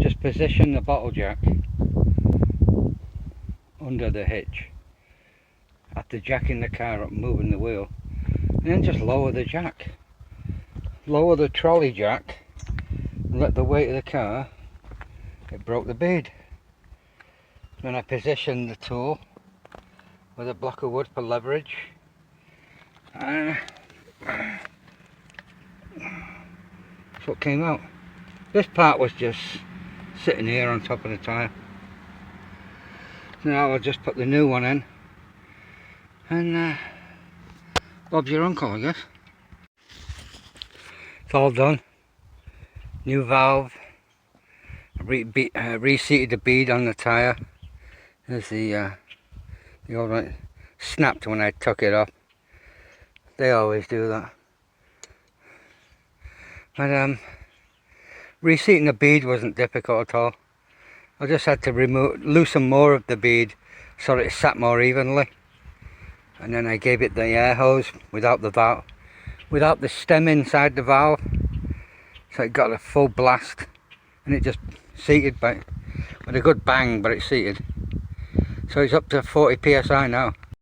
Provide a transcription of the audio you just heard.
just position the bottle jack under the hitch after jacking the car up, moving the wheel, and then just lower the jack, lower the trolley jack, and let the weight of the car, it broke the bead. Then I positioned the tool with a block of wood for leverage, and that's what came out. This part was just sitting here on top of the tyre. So now I'll just put the new one in, and Bob's your uncle, I guess. It's all done. New valve. Reseated the bead on the tyre. There's the old one snapped when I took it off. They always do that. But reseating the bead wasn't difficult at all. I just had to loosen more of the bead so that it sat more evenly. And then I gave it the air hose without the valve, without the stem inside the valve. So it got a full blast, and it just seated with a good bang, but it's seated. So it's up to 40 psi now.